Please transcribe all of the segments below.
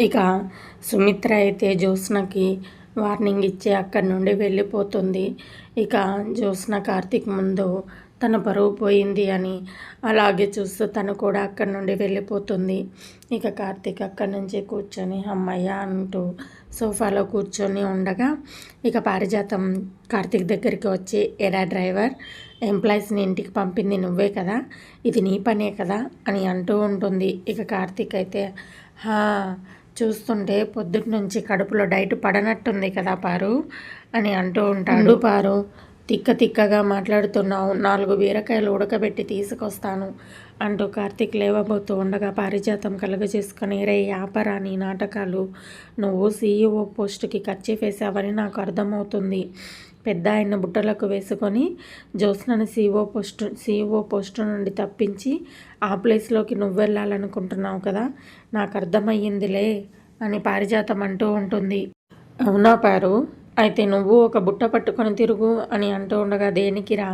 ఇక సుమిత్ర అయితే జ్యోత్స్నకి వార్నింగ్ ఇచ్చి అక్కడి నుండి వెళ్ళిపోతుంది. ఇక జ్యోత్స్న కార్తీక్ ముందు తన పరువు పోయింది అని అలాగే చూస్తూ తను కూడా అక్కడి నుండి వెళ్ళిపోతుంది. ఇక కార్తీక్ అక్కడి నుంచి కూర్చొని అమ్మయ్య అంటూ సోఫాలో కూర్చొని ఉండగా ఇక పారిజాతం కార్తీక్ దగ్గరికి వచ్చి, ఎరా డ్రైవర్, ఎంప్లాయీస్ని ఇంటికి పంపింది నువ్వే కదా, ఇది నీ పనే కదా అని అంటూ ఉంటుంది. ఇక కార్తీక్ అయితే చూస్తుంటే పొద్దుటి నుంచి కడుపులో డైట్ పడనట్టుంది కదా పారు అని అంటూ ఉంటాడు. పారు, తిక్కగా మాట్లాడుతున్నావు, 4 బీరకాయలు ఉడకబెట్టి తీసుకొస్తాను అంటూ కార్తీక్ లేవబోతూ ఉండగా పారిజాతం కలుగజేసుకొని, రే ఆపరా నీ నాటకాలు, నువ్వు CEO పోస్టుకి ఖర్చు వేసావని నాకు అర్థమవుతుంది. పెద్ద ఆయన బుట్టలకు వేసుకొని జ్యోత్స్నని CEO పోస్టు నుండి తప్పించి ఆ ప్లేస్లోకి నువ్వు వెళ్ళాలనుకుంటున్నావు కదా, నాకు అర్థమయ్యిందిలే అని పారిజాతం అంటూ ఉంటుంది. అవునా పారు, అయితే నువ్వు ఒక బుట్ట పట్టుకొని తిరుగు అని అంటూ ఉండగా, దేనికిరా,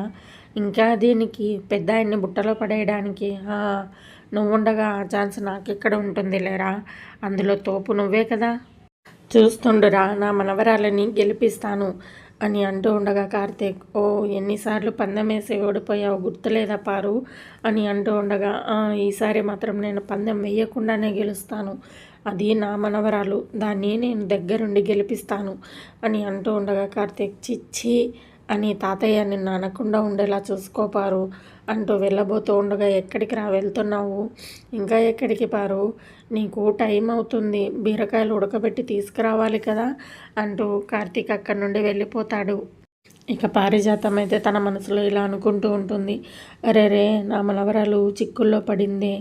ఇంకా దేనికి, పెద్ద ఆయన్ని బుట్టలో పడేయడానికి, నువ్వుండగా ఆ ఛాన్స్ నాకెక్కడ ఉంటుంది లేరా, అందులో తోపు నువ్వే కదా, చూస్తుండురా నా మనవరాలని గెలిపిస్తాను అని అంటూ ఉండగా కార్తీక్, ఎన్నిసార్లు పందెం వేసి ఓడిపోయావు గుర్తులేదా పారు అని అంటూ ఉండగా, ఈసారి మాత్రం నేను పందెం వేయకుండానే గెలుస్తాను, అది నా మనవరాలు, దాన్ని నేను దగ్గరుండి గెలిపిస్తాను అని అంటూ ఉండగా కార్తీక్, చిచ్చి అని తాతయ్య నిన్ను అనకుండా ఉండేలా చూసుకోపారు అంటూ వెళ్ళబోతూ ఉండగా, ఎక్కడికి రా వెళ్తున్నావు, ఇంకా ఎక్కడికి పారు, నీకు టైం అవుతుంది, బీరకాయలు ఉడకబెట్టి తీసుకురావాలి కదా అంటూ కార్తీక్ అక్కడి నుండి వెళ్ళిపోతాడు. ఇక పారిజాతం అయితే తన మనసులో ఇలా అనుకుంటూ ఉంటుంది, అరే నా మనవరాలు చిక్కుల్లో పడిందే,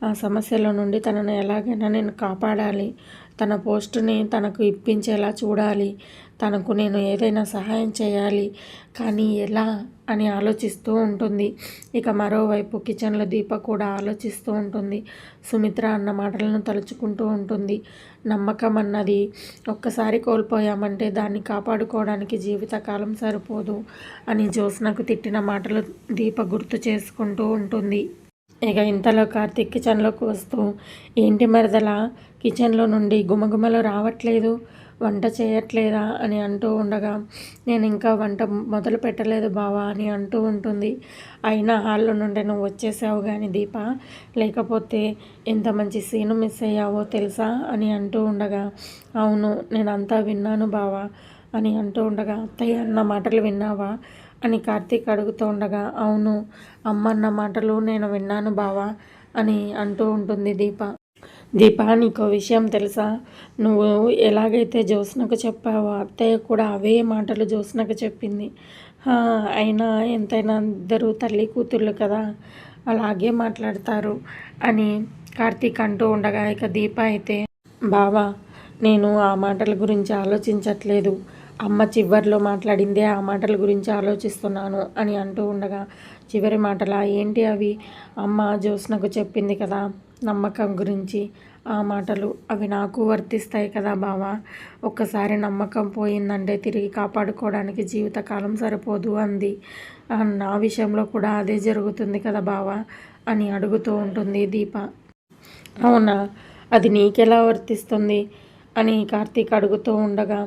ఆ సమస్యల నుండి తనను ఎలాగైనా నేను కాపాడాలి, తన పోస్టుని తనకు ఇప్పించేలా చూడాలి, తనకు నేను ఏదైనా సహాయం చేయాలి, కానీ ఎలా అని ఆలోచిస్తూ ఉంటుంది. ఇక మరోవైపు కిచెన్లో దీప కూడా ఆలోచిస్తూ ఉంటుంది. సుమిత్ర అన్న మాటలను తలుచుకుంటూ ఉంటుంది. నమ్మకం అన్నది ఒక్కసారి కోల్పోయామంటే దాన్ని కాపాడుకోవడానికి జీవితకాలం సరిపోదు అని జ్యోత్స్నకు తిట్టిన మాటలు దీప గుర్తు చేసుకుంటూ ఉంటుంది. ఇక ఇంతలో కార్తీక్ కిచెన్లోకి వస్తూ, ఏంటి మరదల, కిచెన్లో నుండి గుమగుమలు రావట్లేదు, వంట చేయట్లేదా అని అంటూ ఉండగా, నేను ఇంకా వంట మొదలు పెట్టలేదు బావా అని అంటూ ఉంటుంది. అయినా హాల్లో నుండి నువ్వు వచ్చేసావు కానీ దీప, లేకపోతే ఎంత మంచి సీను మిస్ అయ్యావో తెలుసా అని అంటూ ఉండగా, అవును నేనంతా విన్నాను బావా అని అంటూ ఉండగా, అత్తయ్య అన్న మాటలు విన్నావా అని కార్తీక్ అడుగుతూ ఉండగా, అవును అమ్మ అన్న మాటలు నేను విన్నాను బావా అని అంటూ ఉంటుంది దీప. దీప, నీకో విషయం తెలుసా, నువ్వు ఎలాగైతే జ్యోత్స్నకు చెప్పావో అత్తయ్య కూడా అవే మాటలు జ్యోత్స్నకు చెప్పింది. అయినా ఎంతైనా ఇద్దరు తల్లి కూతుర్లు కదా, అలాగే మాట్లాడతారు అని కార్తీక్ అంటూ ఉండగా, ఇక దీప అయితే, బావా నేను ఆ మాటల గురించి ఆలోచించట్లేదు, అమ్మ చివరిలో మాట్లాడిందే ఆ మాటల గురించి ఆలోచిస్తున్నాను అని అంటూ ఉండగా, చివరి మాటలా, ఏంటి అవి, అమ్మ జ్యోత్స్నకు చెప్పింది కదా నమ్మకం గురించి, ఆ మాటలు అవి నాకు వర్తిస్తాయి కదా బావా, ఒక్కసారి నమ్మకం పోయిందంటే తిరిగి కాపాడుకోవడానికి జీవితకాలం సరిపోదు అంది, నా విషయంలో కూడా అదే జరుగుతుంది కదా బావా అని అడుగుతూ ఉంటుంది దీప. అవునా, అది నీకెలా వర్తిస్తుంది అని కార్తీక్ అడుగుతూ ఉండగా,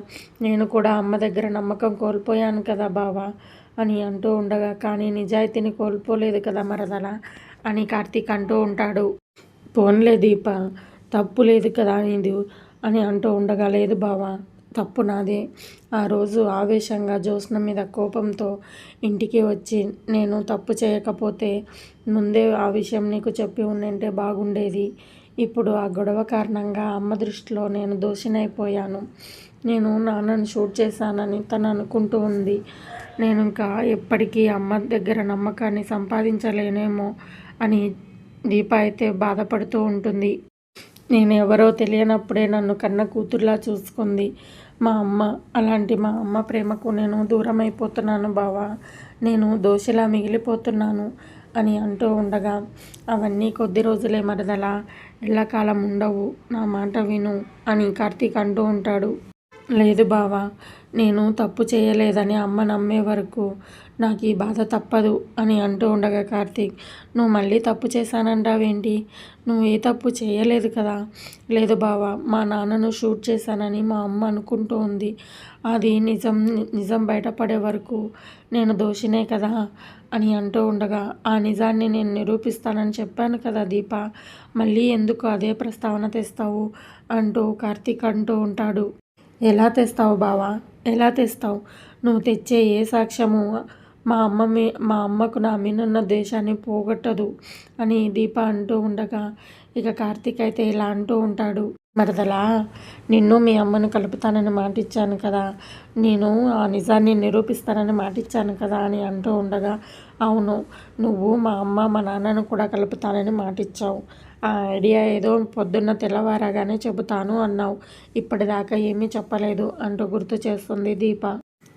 నేను కూడా అమ్మ దగ్గర నమ్మకం కోల్పోయాను కదా బావా అని అంటూ ఉండగా, కానీ నిజాయితీని కోల్పోలేదు కదా మరదల అని కార్తీక్ అంటూ ఉంటాడు. పోన్లే దీప, తప్పు లేదు కదా నీది అని అంటూ ఉండగా, లేదు బావా తప్పు నాదే, ఆ రోజు ఆవేశంగా జ్యోత్స్న మీద కోపంతో ఇంటికి వచ్చి నేను తప్పు చేయకపోతే ముందే ఆ విషయం నీకు చెప్పి ఉండింటే బాగుండేది, ఇప్పుడు ఆ గొడవ కారణంగా అమ్మ దృష్టిలో నేను దోషినైపోయాను, నేను నాన్నను షూట్ చేశానని తను అనుకుంటూ ఉంది, నేను ఇంకా ఎప్పటికీ అమ్మ దగ్గర నమ్మకాన్ని సంపాదించలేనేమో అని దీప అయితే బాధపడుతూ ఉంటుంది. నేను ఎవరో తెలియనప్పుడే నన్ను కన్న కూతుర్లా చూసుకుంది మా అమ్మ, అలాంటి మా అమ్మ ప్రేమకు నేను దూరం అయిపోతున్నాను బావా, నేను దోషిలా మిగిలిపోతున్నాను అని అంటూ ఉండగా, అవన్నీ కొద్ది రోజులే మరదలా, ఎల్లకాలం ఉండవు, నా మాట విను అని కార్తీక్ అంటూ ఉంటాడు. లేదు బావా, నేను తప్పు చేయలేదని అమ్మ నమ్మే వరకు నాకు ఈ బాధ తప్పదు అని అంటూ ఉండగా కార్తీక్, నువ్వు మళ్ళీ తప్పు చేశానంటావేంటి? నువ్వు ఏ తప్పు చేయలేదు కదా. లేదు బావా, మా నాన్నను షూట్ చేశానని మా అమ్మ అనుకుంటూ ఉంది. అది నిజం నిజం బయటపడే వరకు నేను దోషినే కదా అని అంటూ ఉండగా, ఆ నిజాన్ని నేను నిరూపిస్తానని చెప్పాను కదా దీప, మళ్ళీ ఎందుకు అదే ప్రస్తావన తెస్తావు అంటూ కార్తీక్ అంటూ ఉంటాడు. ఎలా తెస్తావు బావా, ఎలా తెస్తావు? నువ్వు తెచ్చే ఏ సాక్ష్యము మా అమ్మకు నా మీనున్న ద్వేషాన్ని పోగొట్టదు అని దీప అంటూ ఉండగా, ఇక కార్తీక్ అయితే ఇలా అంటూ ఉంటాడు. మరదలా, నిన్ను మీ అమ్మను కలుపుతానని మాటిచ్చాను కదా, నేను ఆ నిజాన్ని నిరూపిస్తానని మాటిచ్చాను కదా అని అంటూ ఉండగా, అవును, నువ్వు మా అమ్మ మా నాన్నను కూడా కలుపుతానని మాటిచ్చావు. ఆ ఐడియా ఏదో పొద్దున్న తెల్లవారగానే చెబుతాను అన్నావు. ఇప్పటిదాకా ఏమీ చెప్పలేదు అంటూ గుర్తు చేస్తుంది దీప.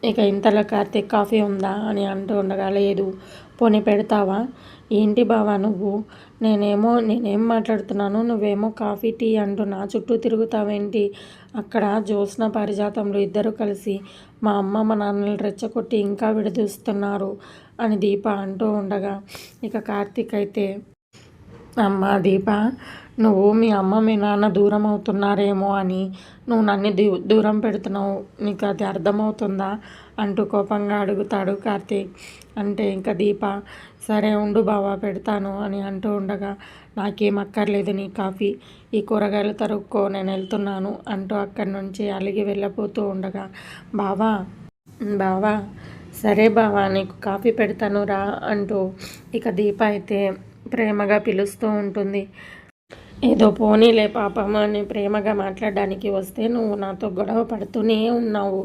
ఇక ఇంతలో కార్తీక్ కాఫీ ఉందా అని అంటూ ఉండగా, లేదు. పోనీ పెడతావా? ఏంటి బావా నువ్వు? నేనేం మాట్లాడుతున్నాను, నువ్వేమో కాఫీ టీ అంటూ నా చుట్టూ తిరుగుతావేంటి? అక్కడ జ్యోత్స్న పారిజాతంలో ఇద్దరు కలిసి మా అమ్మ మా నాన్నలు రెచ్చగొట్టి ఇంకా విడదీస్తున్నారు అని దీప అంటూ ఉండగా, ఇక కార్తీక్ అయితే, అమ్మ దీప, నువ్వు మీ అమ్మ మీ నాన్న దూరం అవుతున్నారేమో అని నువ్వు నన్ను దూరం పెడుతున్నావు, నీకు అది అర్థమవుతుందా అంటూ కోపంగా అడుగుతాడు కార్తీక్. అంటే ఇంకా దీప, సరే ఉండు బావా పెడతాను అని అంటూ ఉండగా, నాకేం అక్కర్లేదు నీ కాఫీ, ఈ కూరగాయలు తరుక్కో, నేను వెళ్తున్నాను అంటూ అక్కడి నుంచి అలిగి వెళ్ళిపోతూ ఉండగా, బావా బావా సరే బావా నీకు కాఫీ పెడతాను రా అంటూ ఇక దీప అయితే ప్రేమగా పిలుస్తూ ఉంటుంది. ఏదో పోనీలే పాపం అని ప్రేమగా మాట్లాడడానికి వస్తే నువ్వు నాతో గొడవ పడుతూనే ఉన్నావు.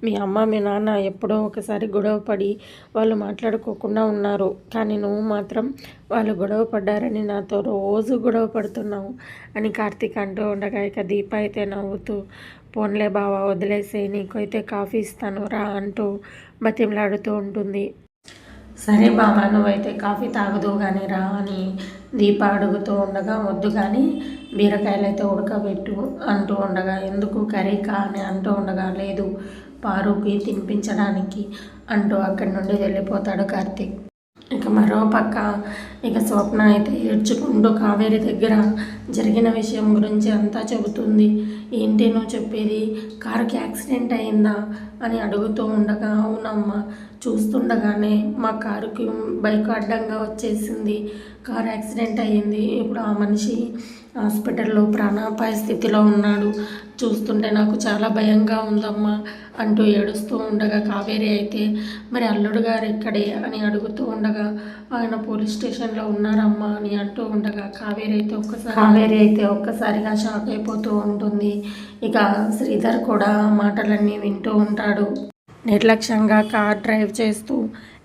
మీ అమ్మ మీ నాన్న ఎప్పుడో ఒకసారి గొడవ పడి వాళ్ళు మాట్లాడుకోకుండా ఉన్నారు, కానీ నువ్వు మాత్రం వాళ్ళు గొడవ పడ్డారని నాతో రోజు గొడవ పడుతున్నావు అని కార్తీక్ అంటూ ఉండగా, ఇక దీప అయితే నవ్వుతూ, పోన్లే బావా వదిలేసే, నీకైతే కాఫీ ఇస్తాను రా అంటూ బతిమలాడుతూ ఉంటుంది. సరే బావా, నువ్వైతే కాఫీ తాగదు కానీ రా అని దీప అడుగుతూ ఉండగా, వద్దు కానీ బీరకాయలు అయితే ఉడకబెట్టు అంటూ ఉండగా, ఎందుకు కర్రీకా అని అంటూ ఉండగా, లేదు పారుకి తినిపించడానికి అంటూ అక్కడి నుండి వెళ్ళిపోతాడు కార్తీక్. ఇక మరో పక్క ఇక స్వప్న అయితే ఏడ్చుకుంటూ కావేరి దగ్గర జరిగిన విషయం గురించి అంతా చెబుతుంది. ఏంటి నువ్వు చెప్పేది, కారుకి యాక్సిడెంట్ అయిందా అని అడుగుతూ ఉండగా, అవునమ్మా, చూస్తుండగానే మా కారుకి బైక్ అడ్డంగా వచ్చేసింది, కారు యాక్సిడెంట్ అయ్యింది, ఇప్పుడు ఆ మనిషి హాస్పిటల్లో ప్రాణాపాయ స్థితిలో ఉన్నాడు, చూస్తుంటే నాకు చాలా భయంగా ఉందమ్మా అంటూ ఏడుస్తూ ఉండగా, కావేరి అయితే మరి అల్లుడు గారు ఎక్కడే అని అడుగుతూ ఉండగా, ఆయన పోలీస్ స్టేషన్లో ఉన్నారమ్మా అని అంటూ ఉండగా, కావేరి అయితే ఒక్కసారిగా షాక్ అయిపోతూ ఉంటుంది. ఇక శ్రీధర్ కూడా మాటలన్నీ వింటూ ఉంటాడు. నిర్లక్ష్యంగా కార్ డ్రైవ్ చేస్తూ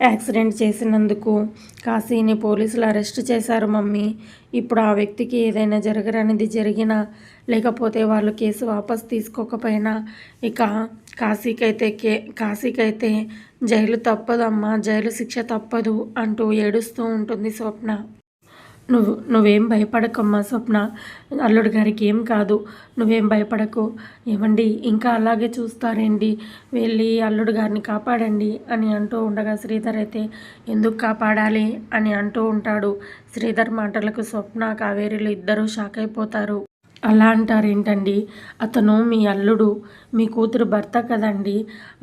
యాక్సిడెంట్ చేసినందుకు కాశీని పోలీసులు అరెస్ట్ చేశారు మమ్మీ. ఇప్పుడు ఆ వ్యక్తికి ఏదైనా జరగరనిది జరిగినా, లేకపోతే వాళ్ళు కేసు వాపస్ తీసుకోకపోయినా ఇక కాశీకైతే జైలు తప్పదమ్మా, జైలు శిక్ష తప్పదు అంటూ ఏడుస్తూ ఉంటుంది స్వప్న. నువ్వేం భయపడకమ్మా స్వప్న, అల్లుడు గారికి ఏం కాదు, నువ్వేం భయపడకు. ఏమండి ఇంకా అలాగే చూస్తారేంటి, వెళ్ళి అల్లుడు గారిని కాపాడండి అని అంటూ ఉండగా, శ్రీధర్ అయితే ఎందుకు కాపాడాలి అని అంటూ ఉంటాడు. శ్రీధర్ మాటలకు స్వప్న కావేరీలు ఇద్దరూ షాక్ అయిపోతారు. అలా అంటారేంటండి, అతను మీ అల్లుడు, మీ కూతురు భర్త కదండి,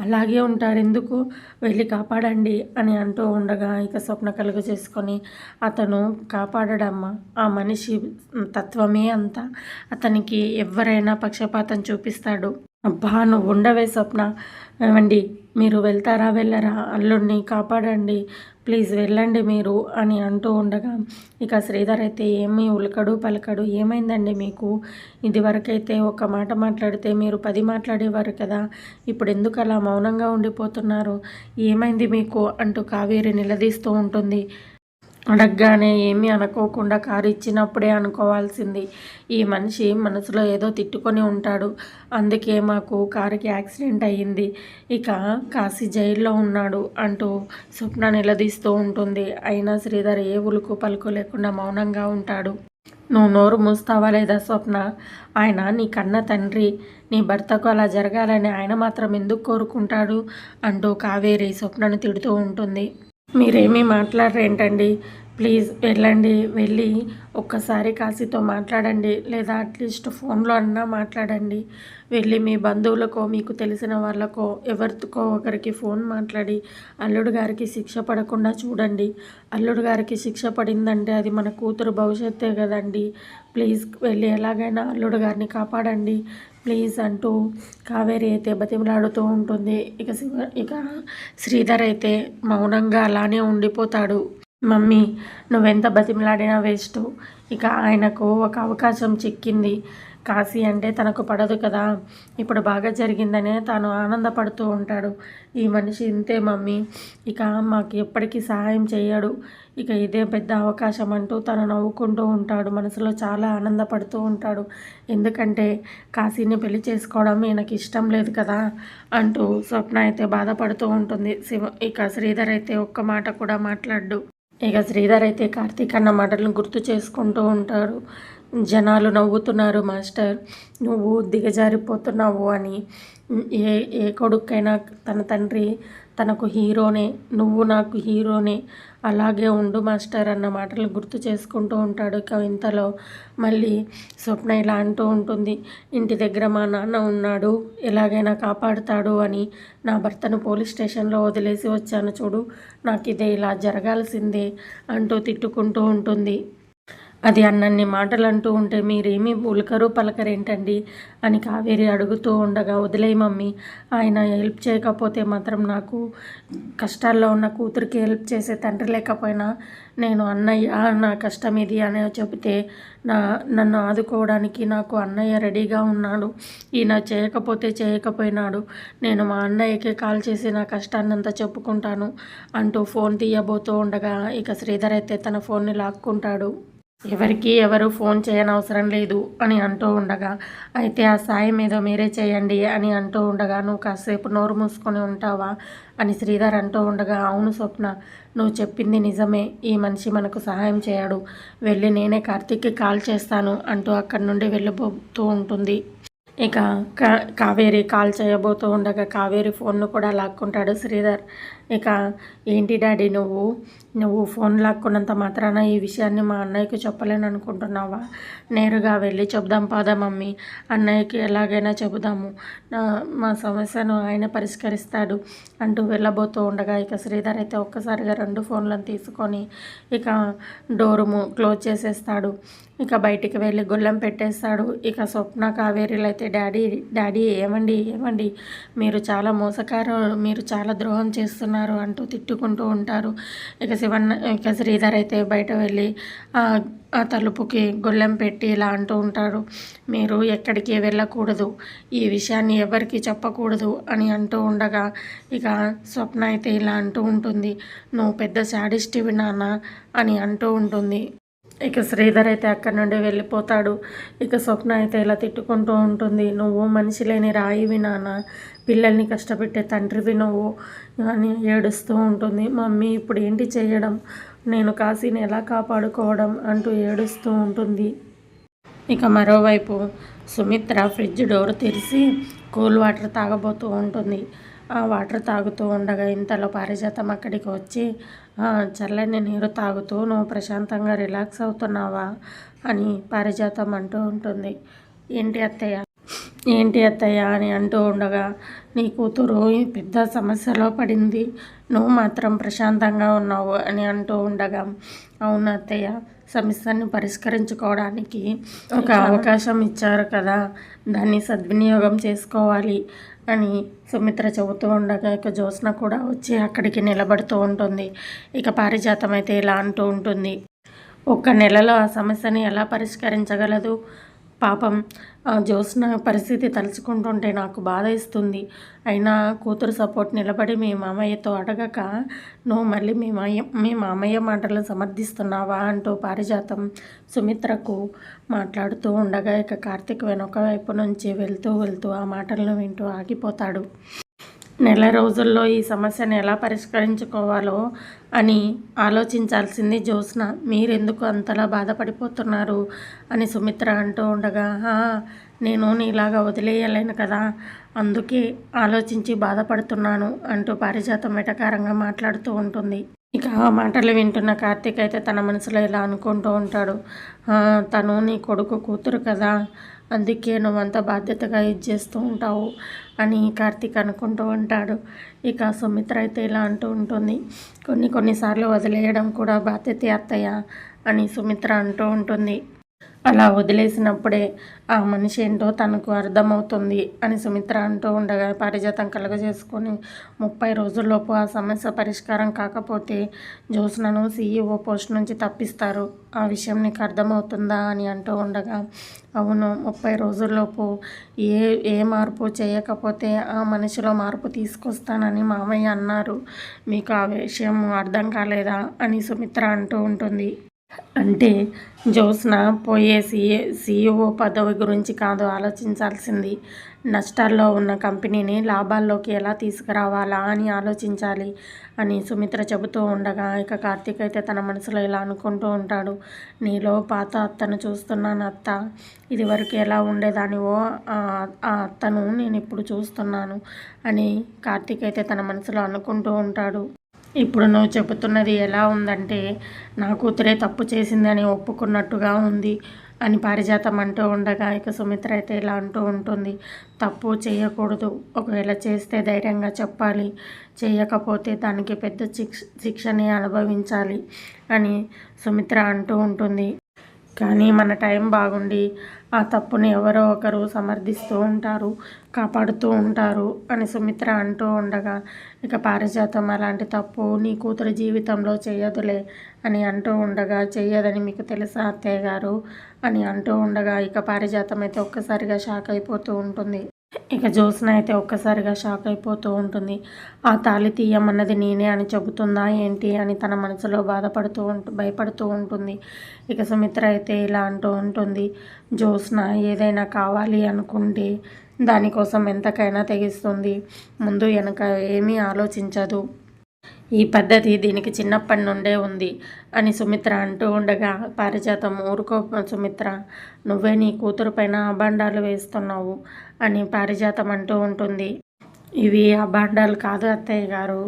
అలాగే ఉంటారు ఎందుకు, వెళ్ళి కాపాడండి అని అంటూ ఉండగా, ఇక స్వప్న కలుగు చేసుకొని, అతను కాపాడడమ్మా, ఆ మనిషి తత్వమే అంత, అతనికి ఎవరైనా పక్షపాతం చూపిస్తాడు. అబ్బా నువ్వు ఉండవే స్వప్న, ఏమండి మీరు వెళ్తారా వెళ్ళరా, అల్లుడిని కాపాడండి ప్లీజ్ వెళ్ళండి మీరు అని అంటూ ఉండగా, ఇక శ్రీధర్ అయితే ఏమీ ఉలకడు పలకడు. ఏమైందండి మీకు, ఇదివరకైతే ఒక మాట మాట్లాడితే మీరు 10 మాట్లాడేవారు కదా, ఇప్పుడు ఎందుకు అలా మౌనంగా ఉండిపోతున్నారు, ఏమైంది మీకు అంటూ కావేరి నిలదీస్తూ ఉంటుంది. అడగగానే ఏమీ అనుకోకుండా కారు ఇచ్చినప్పుడే అనుకోవాల్సింది, ఈ మనిషి మనసులో ఏదో తిట్టుకొని ఉంటాడు, అందుకే మాకు కారుకి యాక్సిడెంట్ అయ్యింది, ఇక కాశీ జైల్లో ఉన్నాడు అంటూ స్వప్న నిలదీస్తూ ఉంటుంది. అయినా శ్రీధర్ ఏ ఉలుకు పలుకు లేకుండా మౌనంగా ఉంటాడు. నువ్వు నోరు మూస్తావా లేదా స్వప్న? ఆయన నీ కన్న తండ్రి. నీ భర్తకు అలా జరగాలని ఆయన మాత్రం ఎందుకు కోరుకుంటాడు అంటూ కావేరి స్వప్నను తిడుతూ ఉంటుంది. మీరేమీ మాట్లాడరేంటండి? ప్లీజ్ వెళ్ళండి, వెళ్ళి ఒక్కసారి కాశీతో మాట్లాడండి, లేదా అట్లీస్ట్ ఫోన్లో అన్నా మాట్లాడండి. వెళ్ళి మీ బంధువులకో మీకు తెలిసిన వాళ్ళకో ఎవరికో ఒకరికి ఫోన్ మాట్లాడి అల్లుడు గారికి శిక్ష పడకుండా చూడండి. అల్లుడు గారికి శిక్ష పడిందంటే అది మన కూతురు భవిష్యత్తే కదండి. ప్లీజ్ వెళ్ళి ఎలాగైనా అల్లుడు గారిని కాపాడండి ప్లీజ్ అంటూ కావేరి అయితే బతిమలాడుతూ ఉంటుంది. ఇక శ్రీధర్ అయితే మౌనంగా అలానే ఉండిపోతాడు. మమ్మీ నువ్వెంత బతిమలాడినా వేస్ట్. ఇక ఆయనకు ఒక అవకాశం చిక్కింది. కాశీ అంటే తనకు పడదు కదా, ఇప్పుడు బాగా జరిగిందనే తాను ఆనందపడుతూ ఉంటాడు. ఈ మనిషి ఇంతే మమ్మీ, ఇక మాకు ఎప్పటికీ సహాయం చేయడు, ఇక ఇదే పెద్ద అవకాశం అంటూ తను నవ్వుకుంటూ ఉంటాడు. మనసులో చాలా ఆనందపడుతూ ఉంటాడు. ఎందుకంటే కాశీని పెళ్లి చేసుకోవడం ఈయనకి ఇష్టం లేదు కదా అంటూ స్వప్న అయితే బాధపడుతూ ఉంటుంది. ఇక శ్రీధర్ అయితే ఒక్క మాట కూడా మాట్లాడు. ఇక శ్రీధర్ అయితే కార్తీక్ అన్న మాటలను గుర్తు చేసుకుంటూ ఉంటారు. జనాలు నవ్వుతున్నారు మాస్టర్, నువ్వు దిగజారిపోతున్నావు అని. ఏ కొడుకైనా తన తండ్రి తనకు హీరోనే, నువ్వు నాకు హీరోనే, అలాగే ఉండు మాస్టర్ అన్న మాటలు గుర్తు చేసుకుంటూ ఉంటాడు. ఇంతలో మళ్ళీ స్వప్న ఇలా అంటూ ఉంటుంది, ఇంటి దగ్గర మా నాన్న ఉన్నాడు, ఎలాగైనా కాపాడుతాడు అని నా భర్తను పోలీస్ స్టేషన్లో వదిలేసి వచ్చాను చూడు, నాకు ఇదే ఇలా జరగాల్సిందే అంటూ తిట్టుకుంటూ ఉంటుంది. అది అన్నన్ని మాటలు అంటూ ఉంటే మీరేమీ ఉలకరు పలకరేంటండి అని కావేరి అడుగుతూ ఉండగా, వదిలేయి మమ్మీ, ఆయన హెల్ప్ చేయకపోతే మాత్రం నాకు కష్టాల్లో ఉన్న కూతురికి హెల్ప్ చేసే తండ్రి లేకపోయినా నేను అన్నయ్య నా కష్టం ఇది అని చెబితే నన్ను ఆదుకోవడానికి నాకు అన్నయ్య రెడీగా ఉన్నాడు. ఈయన చేయకపోయినాడు, నేను మా అన్నయ్యకి కాల్ చేసి నా కష్టాన్నంతా చెప్పుకుంటాను అంటూ ఫోన్ తీయబోతూ ఉండగా ఇక శ్రీధర్ అయితే తన ఫోన్ని లాక్కుంటాడు. ఎవరు ఫోన్ చేయనవసరం లేదు అని అంటూ ఉండగా, అయితే ఆ సాయం ఏదో మీరే చేయండి అని అంటూ ఉండగా, నువ్వు కాసేపు నోరు మూసుకొని ఉంటావా అని శ్రీధర్ అంటూ ఉండగా, అవును స్వప్న, నువ్వు చెప్పింది నిజమే, ఈ మనిషి మనకు సహాయం చేయడు, వెళ్ళి నేనే కార్తీక్కి కాల్ చేస్తాను అంటూ అక్కడి నుండి వెళ్ళబోతూ ఉంటుంది. ఇక కావేరి కాల్ చేయబోతూ ఉండగా కావేరి ఫోన్ను కూడా లాక్కుంటాడు శ్రీధర్. ఇక ఏంటి డాడీ నువ్వు ఫోన్ లాక్కున్నంత మాత్రాన ఈ విషయాన్ని మా అన్నయ్యకి చెప్పలేను అనుకుంటున్నావా? నేరుగా వెళ్ళి చెబుదాం పదా మమ్మీ, అన్నయ్యకి ఎలాగైనా చెబుదాము, మా సమస్యను ఆయన పరిష్కరిస్తాడు అంటూ వెళ్ళబోతూ ఉండగా ఇక శ్రీధర్ అయితే ఒక్కసారిగా 2 ఫోన్లను తీసుకొని ఇక డోరు క్లోజ్ చేసేస్తాడు. ఇక బయటికి వెళ్ళి గొల్లెం పెట్టేస్తాడు. ఇక స్వప్న కావేరీలు అయితే డాడీ ఏమండి మీరు చాలా మీరు చాలా ద్రోహం చేస్తున్నారు అంటూ తిట్టుకుంటూ ఉంటారు. ఇక శ్రీధర్ అయితే బయట వెళ్ళి ఆ తలుపుకి గొల్లెం పెట్టి ఇలా అంటూ ఉంటాడు, మీరు ఎక్కడికి వెళ్ళకూడదు, ఈ విషయాన్ని ఎవరికి చెప్పకూడదు అని అంటూ ఉండగా ఇక స్వప్న అయితే ఇలా అంటూ ఉంటుంది, నువ్వు పెద్ద శాడిస్టివి నాన్న అని అంటూ ఉంటుంది. ఇక శ్రీధర్ అయితే అక్కడి నుండి వెళ్ళిపోతాడు. ఇక స్వప్న అయితే ఇలా తిట్టుకుంటూ ఉంటుంది, నువ్వు మనిషి లేని రాయివి నాన్న, పిల్లల్ని కష్టపెట్టే తండ్రివి నువ్వు అని ఏడుస్తూ ఉంటుంది. మమ్మీ ఇప్పుడు ఏంటి చేయడం, నేను కాశీని ఎలా కాపాడుకోవడం అంటూ ఏడుస్తూ ఉంటుంది. ఇక మరోవైపు సుమిత్ర ఫ్రిడ్జ్ డోర్ తెరిచి కూల్ వాటర్ తాగబోతూ ఉంటుంది. ఆ వాటర్ తాగుతూ ఉండగా ఇంతలో పారిజాతం అక్కడికి వచ్చి, చల్లని నీరు తాగుతూ నువ్వు ప్రశాంతంగా రిలాక్స్ అవుతున్నావా అని పారిజాతం అంటూ ఉంటుంది. ఏంటి అత్తయ్య అని అంటూ ఉండగా, నీ కూతురు పెద్ద సమస్యలో పడింది, నువ్వు మాత్రం ప్రశాంతంగా ఉన్నావు అని అంటూ ఉండగా, అవును అత్తయ్య, సమస్యను పరిష్కరించుకోవడానికి ఒక అవకాశం ఇచ్చారు కదా, దాన్ని సద్వినియోగం చేసుకోవాలి అని సుమిత్ర చెబుతూ ఉండగా ఇక జ్యోత్స్న కూడా వచ్చి అక్కడికి నిలబడుతూ ఉంటుంది. ఇక పారిజాతం అయితే ఇలా అంటూ ఉంటుంది, 1 నెలలో ఆ సమస్యని ఎలా పరిష్కరించగలదు? పాపం జ్యోత్స్న పరిస్థితి తలుచుకుంటుంటే నాకు బాధ ఇస్తుంది. అయినా కూతురు సపోర్ట్ నిలబడి మీ మామయ్యతో అడగక నువ్వు మళ్ళీ మీ మామయ్య మాటలను సమర్థిస్తున్నావా అంటూ పారిజాతం సుమిత్రకు మాట్లాడుతూ ఉండగా ఇక కార్తీక్ వెనక వైపు నుంచి వెళ్తూ ఆ మాటలను వింటూ ఆగిపోతాడు. నెల రోజుల్లో ఈ సమస్యను ఎలా పరిష్కరించుకోవాలో అని ఆలోచించాల్సింది జ్యోత్స్న. మీరెందుకు అంతలా బాధపడిపోతున్నారు అని సుమిత్ర అంటూ ఉండగా, నేను నీలాగా వదిలేయలేను కదా, అందుకే ఆలోచించి బాధపడుతున్నాను అంటూ పారిజాతం వెటకారంగా మాట్లాడుతూ ఉంటుంది. ఇక ఆ మాటలు వింటున్న కార్తీక్ అయితే తన మనసులో ఇలా అనుకుంటూ ఉంటాడు. తను నీ కొడుకు కూతురు కదా, అందుకే నువ్వంత బాధ్యతగా ఇది చేస్తూ ఉంటావు అని కార్తీక్ అనుకుంటూ ఉంటాడు. ఇక సుమిత్ర అయితే ఇలా అంటూ ఉంటుంది, కొన్నిసార్లు వదిలేయడం కూడా బాధ్యత అత్తయ్య అని సుమిత్ర అంటూ ఉంటుంది. అలా వదిలేసినప్పుడే ఆ మనిషి ఏంటో తనకు అర్థమవుతుంది అని సుమిత్ర అంటూ ఉండగా, పారిజాతం కలుగజేసుకొని 30 రోజుల్లోపు ఆ సమస్య పరిష్కారం కాకపోతే జ్యోత్స్నను CEO పోస్ట్ నుంచి తప్పిస్తారు. ఆ విషయం నీకు అర్థమవుతుందా అని అంటూ ఉండగా, అవును, 30 రోజుల్లోపు ఏ మార్పు చేయకపోతే ఆ మనిషిలో మార్పు తీసుకొస్తానని మామయ్య అన్నారు. మీకు ఆ విషయం అర్థం కాలేదా అని సుమిత్ర అంటూ ఉంటుంది. అంటే జ్యోత్స్న పోయే CEO పదవి గురించి కాదు ఆలోచించాల్సింది, నష్టాల్లో ఉన్న కంపెనీని లాభాల్లోకి ఎలా తీసుకురావాలా అని ఆలోచించాలి అని సుమిత్ర చెబుతూ ఉండగా, ఇక కార్తీక్ అయితే తన మనసులో ఇలా అనుకుంటూ ఉంటాడు. నీలో పాత అత్తను చూస్తున్నాను అత్త, ఇదివరకు ఎలా ఉండేదానివో ఆ అత్తను నేను ఇప్పుడు చూస్తున్నాను అని కార్తీక్ అయితే తన మనసులో అనుకుంటూ ఉంటాడు. ఇప్పుడు నువ్వు చెబుతున్నది ఎలా ఉందంటే నా కూతురే తప్పు చేసిందని ఒప్పుకున్నట్టుగా ఉంది అని పారిజాతం అంటూ ఉండగా, ఇక సుమిత్ర అయితే ఇలా అంటూ ఉంటుంది. తప్పు చేయకూడదు, ఒకవేళ చేస్తే ధైర్యంగా చెప్పాలి, చేయకపోతే దానికి పెద్ద శిక్షని అనుభవించాలి అని సుమిత్ర అంటూ ఉంటుంది. కానీ మన టైం బాగుండి ఆ తప్పుని ఎవరో ఒకరు సమర్థిస్తూ ఉంటారు, కాపాడుతూ ఉంటారు అని సుమిత్ర అంటూ ఉండగా, ఇక పారిజాతం అలాంటి తప్పు నీ కూతురు జీవితంలో చేయదులే అని అంటూ ఉండగా, చెయ్యదని మీకు తెలుసా అత్తయ్య గారు అని అంటూ ఉండగా, ఇక పారిజాతం అయితే ఒక్కసారిగా షాక్ అయిపోతూ ఉంటుంది. ఇక జ్యోత్స్న అయితే ఒక్కసారిగా షాక్ అయిపోతూ ఉంటుంది. ఆ తాళి తీయమన్నది నేనే అని చెబుతుందా ఏంటి అని తన మనసులో భయపడుతూ ఉంటుంది. ఇక సుమిత్ర అయితే ఇలా అంటూ ఉంటుంది, జ్యోత్స్న ఏదైనా కావాలి అనుకుంటే దానికోసం ఎంతకైనా తెగిస్తుంది, ముందు వెనక ఏమీ ఆలోచించదు. ఈ పద్ధతి దీనికి చిన్నప్పటి నుండే ఉంది అని సుమిత్ర అంటూ ఉండగా, పారిజాతం ఊరుకో సుమిత్ర, నువ్వే నీ కూతురు పైన అభాండాలు వేస్తున్నావు అని పారిజాతం అంటూ ఉంటుంది. ఇవి అభాండాలు కాదు అత్తయ్య గారు,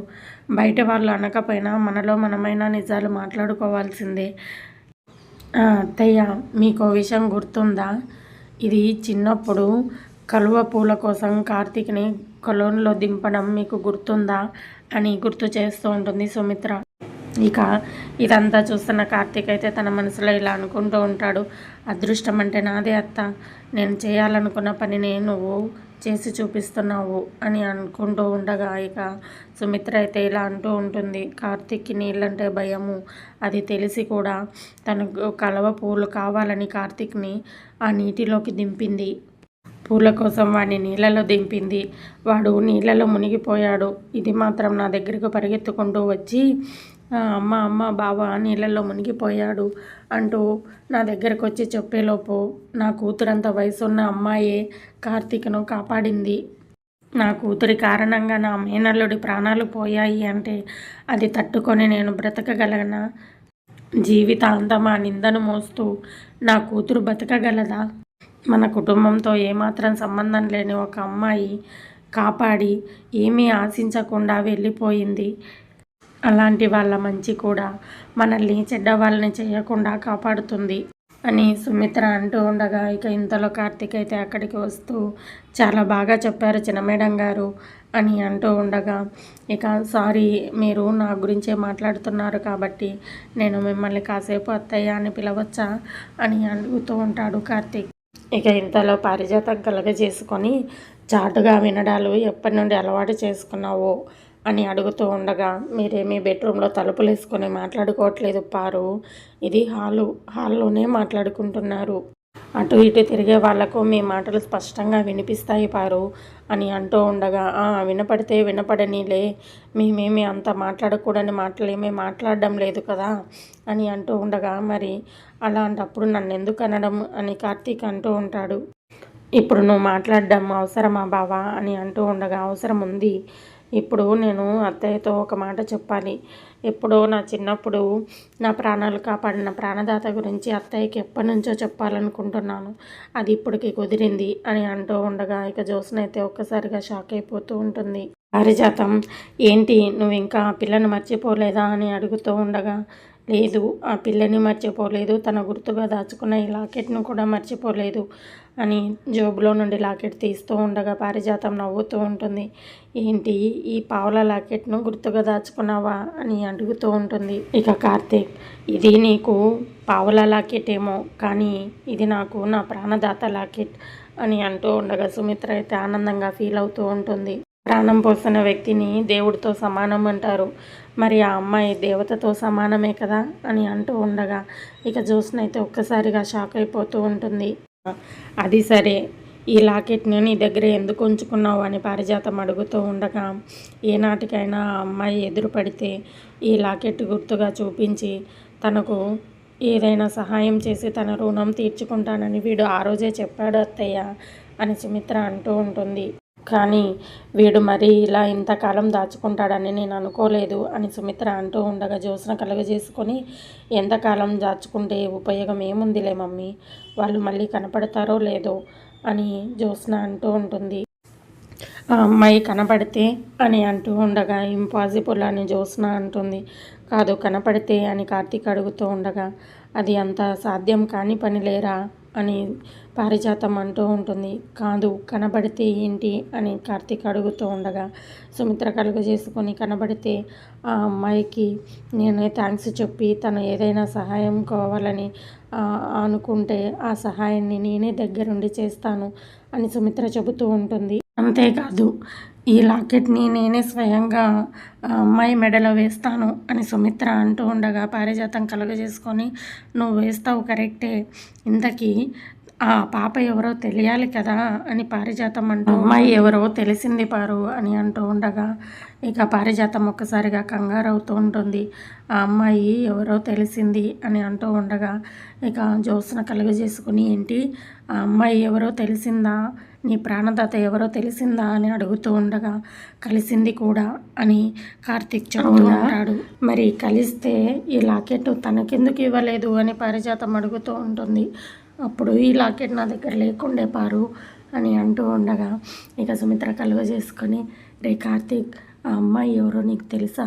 బయట వాళ్ళు అనకపోయినా మనలో మనమైనా నిజాలు మాట్లాడుకోవాల్సిందే. అత్తయ్య, మీకో విషయం గుర్తుందా, ఇది చిన్నప్పుడు కలువ పూల కోసం కార్తీక్ని కొలోన్లో దింపడం మీకు గుర్తుందా అని గుర్తు చేస్తూ ఉంటుంది సుమిత్ర. ఇక ఇదంతా చూస్తున్న కార్తీక్ అయితే తన మనసులో ఇలా అనుకుంటూ ఉంటాడు. అదృష్టం అంటే నాదే అత్త, నేను చేయాలనుకున్న పనిని నువ్వు చేసి చూపిస్తున్నావు అని అనుకుంటూ ఉండగా, ఇక సుమిత్ర అయితే ఇలా అంటూ ఉంటుంది. కార్తీక్కి నీళ్ళంటే భయము, అది తెలిసి కూడా తనకు కలువ పూలు కావాలని కార్తీక్ని ఆ నీటిలోకి దింపింది. పూల కోసం వాడిని నీళ్ళలో దింపింది. వాడు నీళ్ళలో మునిగిపోయాడు. ఇది మాత్రం నా దగ్గరకు పరిగెత్తుకుంటూ వచ్చి, అమ్మ బావ నీళ్ళల్లో మునిగిపోయాడు అంటూ నా దగ్గరకు వచ్చి చెప్పేలోపు నా కూతురంత వయసున్న అమ్మాయే కార్తీక్ను కాపాడింది. నా కూతురి కారణంగా నా మేనల్లుడి ప్రాణాలు పోయాయి అంటే అది తట్టుకొని నేను బ్రతకగలనా? జీవితాంతం ఆ నిందను మోస్తూ నా కూతురు బతకగలదా? మన కుటుంబంతో ఏమాత్రం సంబంధం లేని ఒక అమ్మాయి కాపాడి ఏమీ ఆశించకుండా వెళ్ళిపోయింది. అలాంటి వాళ్ళ మంచి కూడా మనల్ని చెడ్డవాళ్ళని చేయకుండా కాపాడుతుంది అని సుమిత్ర అంటూ ఉండగా, ఇక ఇంతలో కార్తీక్ అయితే అక్కడికి వస్తూ, చాలా బాగా చెప్పారు చిన్నమేడం గారు అని అంటూ ఉండగా, ఇక సారీ, మీరు నా గురించే మాట్లాడుతున్నారు కాబట్టి నేను మిమ్మల్ని కాసేపు అత్తయ్య అని పిలవచ్చా అని అడుగుతూ ఉంటాడు కార్తీక్. ఇక ఇంతలో పారిజాతం కలగజేసుకొని, చాటుగా వినడాలు ఎప్పటి నుండి అలవాటు చేసుకున్నావో అని అడుగుతూ ఉండగా, మీరేమీ బెడ్రూమ్లో తలుపులు వేసుకొని మాట్లాడుకోవట్లేదు పారు, ఇది హాల్లోనే మాట్లాడుకుంటున్నారు. అటు ఇటు తిరిగే వాళ్లకు మీ మాటలు స్పష్టంగా వినిపిస్తాయి పారు అని అంటూ ఉండగా, వినపడితే వినపడనీలే, మేమేమి అంత మాట్లాడకూడని మాటలేమీ మాట్లాడడం లేదు కదా అని అంటూ ఉండగా, మరి అలాంటప్పుడు నన్ను ఎందుకు అనడం అని కార్తీక్ అంటూ ఉంటాడు. ఇప్పుడు నువ్వు మాట్లాడడం అవసరమా బావా అని అంటూ ఉండగా, అవసరం ఉంది, ఇప్పుడు నేను అత్తయ్యతో ఒక మాట చెప్పాలి. ఎప్పుడో నా చిన్నప్పుడు నా ప్రాణాలు కాపాడిన ప్రాణదాత గురించి అత్తయ్యకి ఎప్పటినుంచో చెప్పాలనుకుంటున్నాను. అది ఇప్పటికి కుదిరింది అని అంటూ ఉండగా ఇక జ్యోత్స్న అయితే ఒక్కసారిగా షాక్ అయిపోతూ ఉంటుంది. పారిజాతం, ఏంటి నువ్వు ఇంకా ఆ పిల్లను మర్చిపోలేదా అని అడుగుతూ ఉండగా, లేదు ఆ పిల్లని మర్చిపోలేదు, తన గుర్తుగా దాచుకున్న ఈ లాకెట్ను కూడా మర్చిపోలేదు అని జోబులో నుండి లాకెట్ తీస్తూ ఉండగా పారిజాతం నవ్వుతూ ఉంటుంది. ఏంటి ఈ పావుల లాకెట్ను గుర్తుగా దాచుకున్నావా అని అడుగుతూ ఉంటుంది. ఇక కార్తీక్, ఇది నీకు పావుల లాకెట్ ఏమో కానీ ఇది నాకు నా ప్రాణదాత లాకెట్ అని అంటూ ఉండగా సుమిత్ర అయితే ఆనందంగా ఫీల్ అవుతూ ఉంటుంది. ప్రాణం పోసిన వ్యక్తిని దేవుడితో సమానం అంటారు, మరి ఆ అమ్మాయి దేవతతో సమానమే కదా అని అంటూ ఉండగా ఇక జ్యోత్స్న అయితే ఒక్కసారిగా షాక్ అయిపోతూ ఉంటుంది. అది సరే, ఈ లాకెట్ని నీ దగ్గర ఎందుకు ఉంచుకున్నావు అని పారిజాతం అడుగుతూ ఉండగా, ఏనాటికైనా ఆ అమ్మాయి ఎదురుపడితే ఈ లాకెట్ గుర్తుగా చూపించి తనకు ఏదైనా సహాయం చేసి తన రుణం తీర్చుకుంటానని వీడు ఆ రోజే చెప్పాడు అత్తయ్య అని సుమిత్ర అంటూ ఉంటుంది. కానీ వీడు మరీ ఇలా ఇంతకాలం దాచుకుంటాడని నేను అనుకోలేదు అని సుమిత్ర అంటూ ఉండగా జ్యోత్స్న కలుగజేసుకొని, ఎంతకాలం దాచుకుంటే ఉపయోగం ఏముందిలే మమ్మీ, వాళ్ళు మళ్ళీ కనపడతారో లేదో అని జ్యోత్స్న అంటూ ఉంటుంది. ఆ అమ్మాయి కనపడితే అని అంటూ ఉండగా, ఇంపాసిబుల్ అని జ్యోత్స్న అంటుంది. కాదు, కనపడితే అని కార్తీక్ అడుగుతూ ఉండగా, అది అంత సాధ్యం కాని పని లేరా అని పారిజాతం అంటూ ఉంటుంది. కాదు, కనబడితే ఏంటి అని కార్తీక్ అడుగుతూ ఉండగా సుమిత్ర కలుగజేసుకొని, కనబడితే ఆ అమ్మాయికి నేనే థ్యాంక్స్ చెప్పి తను ఏదైనా సహాయం కావాలని అనుకుంటే ఆ సహాయాన్ని నేనే దగ్గరుండి చేస్తాను అని సుమిత్ర చెబుతూ ఉంటుంది. అంతేకాదు, ఈ లాకెట్ని నేనే స్వయంగా ఆ అమ్మాయి మెడలో వేస్తాను అని సుమిత్ర అంటూ ఉండగా పారిజాతం కలుగజేసుకొని, నువ్వు వేస్తావు కరెక్టే, ఇంతకీ ఆ పాప ఎవరో తెలియాలి కదా అని పారిజాతం అంటూ, అమ్మాయి ఎవరో తెలిసింది పారు అని అంటూ ఉండగా ఇక పారిజాతం ఒక్కసారిగా కంగారు అవుతూ ఉంటుంది. ఆ అమ్మాయి ఎవరో తెలిసింది అని అంటూ ఉండగా ఇక జ్యోత్స్న కలుగజేసుకుని, ఏంటి ఆ అమ్మాయి ఎవరో తెలిసిందా, నీ ప్రాణదాత ఎవరో తెలిసిందా అని అడుగుతూ ఉండగా, కలిసింది కూడా అని కార్తీక్ చెబుతూ ఉంటాడు. మరి కలిస్తే ఈ లాకెట్ తనకెందుకు ఇవ్వలేదు అని పారిజాతం అడుగుతూ ఉంటుంది. అప్పుడు ఈ లాకెట్ నా దగ్గర లేకుండే పారు అని అంటూ ఉండగా ఇక సుమిత్ర కలుగజేసుకొని, రే కార్తీక్, ఆ అమ్మాయి ఎవరో నీకు తెలుసా,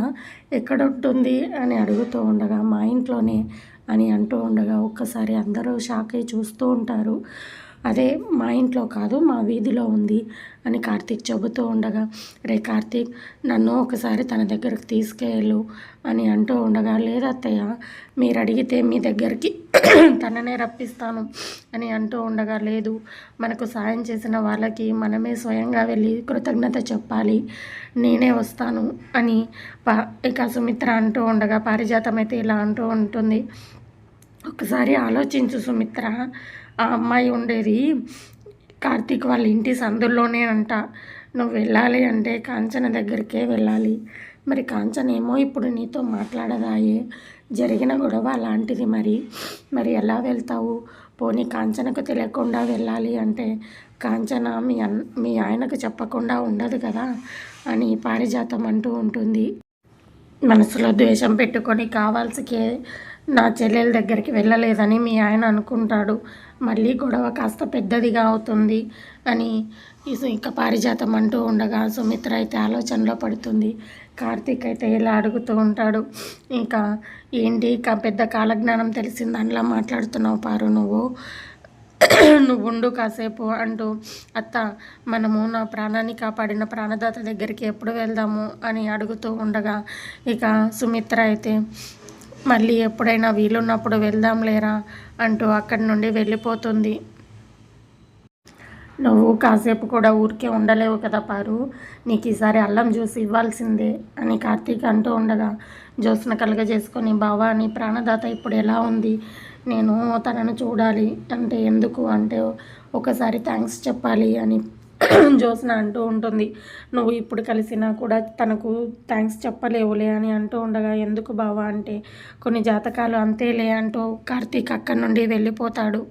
ఎక్కడ ఉంటుంది అని అడుగుతూ ఉండగా, మా ఇంట్లోనే అని అంటూ ఉండగా ఒక్కసారి అందరూ షాక్ అయి చూస్తూ ఉంటారు. అదే మా ఇంట్లో కాదు, మా వీధిలో ఉంది అని కార్తీక్ చెబుతూ ఉండగా, రే కార్తీక్, నన్ను ఒకసారి తన దగ్గరకు తీసుకెళ్ళు అని అంటూ ఉండగా, లేదత్తయ్య, మీరు అడిగితే మీ దగ్గరికి తననే రప్పిస్తాను అని అంటూ ఉండగా, లేదు, మనకు సాయం చేసిన వాళ్ళకి మనమే స్వయంగా వెళ్ళి కృతజ్ఞత చెప్పాలి, నేనే వస్తాను అని ఇక సుమిత్ర అంటూ ఉండగా పారిజాతం అయితే ఇలా అంటూ ఉంటుంది. ఒకసారి ఆలోచించు సుమిత్ర, ఆ అమ్మాయి ఉండేది కార్తీక్ వాళ్ళ ఇంటి సందుల్లోనే అంట. నువ్వు వెళ్ళాలి అంటే కాంచన దగ్గరికే వెళ్ళాలి. మరి కాంచన ఏమో ఇప్పుడు నీతో మాట్లాడదాయే, జరిగిన గొడవ అలాంటిది. మరి ఎలా వెళ్తావు? పోనీ కాంచనకు తెలియకుండా వెళ్ళాలి అంటే కాంచన మీ ఆయనకు చెప్పకుండా ఉండదు కదా అని పారిజాతం అంటూ ఉంటుంది. మనసులో ద్వేషం పెట్టుకొని కావాల్సికే నా చెల్లెల దగ్గరికి వెళ్ళలేదని మీ ఆయన అనుకుంటాడు, మళ్ళీ గొడవ కాస్త పెద్దదిగా అవుతుంది అని ఇక పారిజాతం అంటూ ఉండగా సుమిత్ర అయితే ఆలోచనలో పడుతుంది. కార్తీక్ అయితే ఇలా అడుగుతూ ఉంటాడు, ఇంకా ఏంటి పెద్ద కాలజ్ఞానం తెలిసిన దానిలా మాట్లాడుతున్నావు పారు, నువ్వు ఉండు కాసేపు అంటూ, అత్త, మనము నా ప్రాణాన్ని కాపాడిన ప్రాణదాత దగ్గరికి ఎప్పుడు వెళ్దాము అని అడుగుతూ ఉండగా ఇక సుమిత్ర అయితే, మళ్ళీ ఎప్పుడైనా వీలున్నప్పుడు వెళ్దాం లేరా అంటూ అక్కడి నుండి వెళ్ళిపోతుంది. నువ్వు కాసేపు కూడా ఊరికే ఉండలేవు కదా పారు, నీకు ఈసారి అల్లం జ్యూస్ ఇవ్వాల్సిందే అని కార్తీక్ అంటూ ఉండగా జ్యోత్స్న కలుగజేసుకొని, బావా, నీ ప్రాణదాత ఇప్పుడు ఎలా ఉంది, నేను తనను చూడాలి అంటే ఎందుకు అంటే ఒకసారి థ్యాంక్స్ చెప్పాలి అని జ్యోత్స్న అంటూ ఉంటుంది. నువ్వు ఇప్పుడు కలిసినా కూడా తనకు థ్యాంక్స్ చెప్పలేవులే అని అంటూ ఉండగా, ఎందుకు బావా అంటే కొన్ని జాతకాలు అంతేలే అంటూ కార్తీక్ అక్కడి నుండి వెళ్ళిపోతాడు.